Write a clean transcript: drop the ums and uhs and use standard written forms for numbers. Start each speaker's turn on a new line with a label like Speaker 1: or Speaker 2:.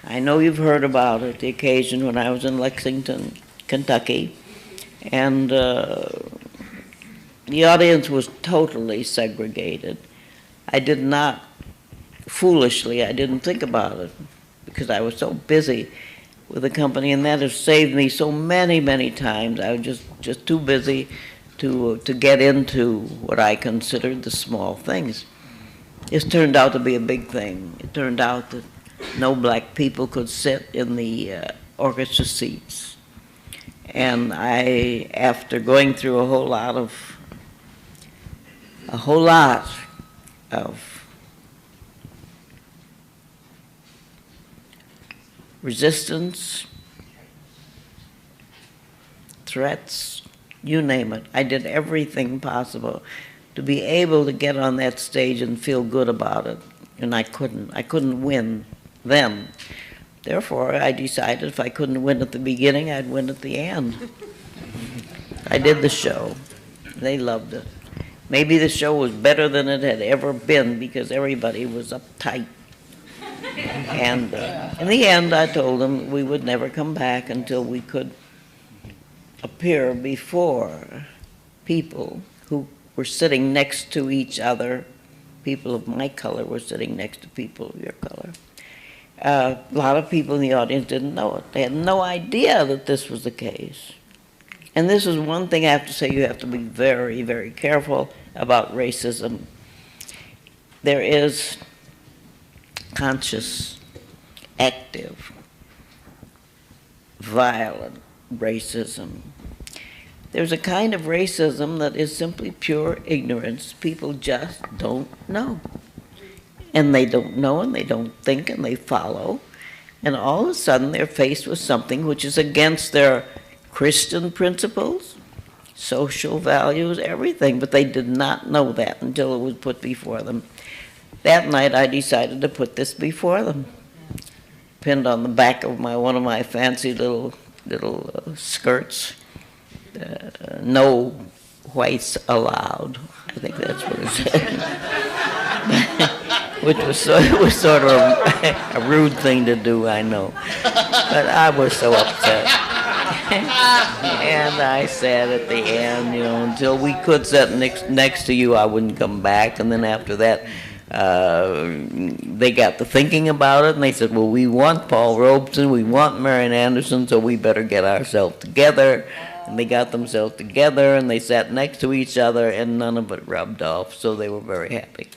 Speaker 1: I know you've heard about it, the occasion when I was in Lexington, Kentucky, and the audience was totally segregated. I did not, foolishly, I didn't think about it because I was so busy with the company, and that has saved me so many, many times. I was just too busy to get into what I considered the small things. This turned out to be a big thing. It turned out that no black people could sit in the orchestra seats. And I, after going through a whole lot of resistance, threats, you name it. I did everything possible to be able to get on that stage and feel good about it. And I couldn't win then. Therefore, I decided if I couldn't win at the beginning, I'd win at the end. I did the show. They loved it. Maybe the show was better than it had ever been because everybody was uptight. And in the end, I told them we would never come back until we could appear before people who were sitting next to each other. People of my color were sitting next to people of your color. A lot of people in the audience didn't know it. They had no idea that this was the case. And this is one thing I have to say, you have to be very, very careful about racism. There is conscious, active, violent racism. There's a kind of racism that is simply pure ignorance. People just don't know. And they don't know, and they don't think, and they follow. And all of a sudden, they're faced with something which is against their Christian principles, social values, everything. But they did not know that until it was put before them. That night, I decided to put this before them. Pinned on the back of one of my fancy little skirts, no whites allowed. I think that's what it said. Which was sort of a rude thing to do, I know. But I was so upset. And I said at the end, until we could sit next to you, I wouldn't come back. And then after that, they got to thinking about it, and they said, well, we want Paul Robeson, we want Marian Anderson, so we better get ourselves together. And they got themselves together, and they sat next to each other, and none of it rubbed off, so they were very happy.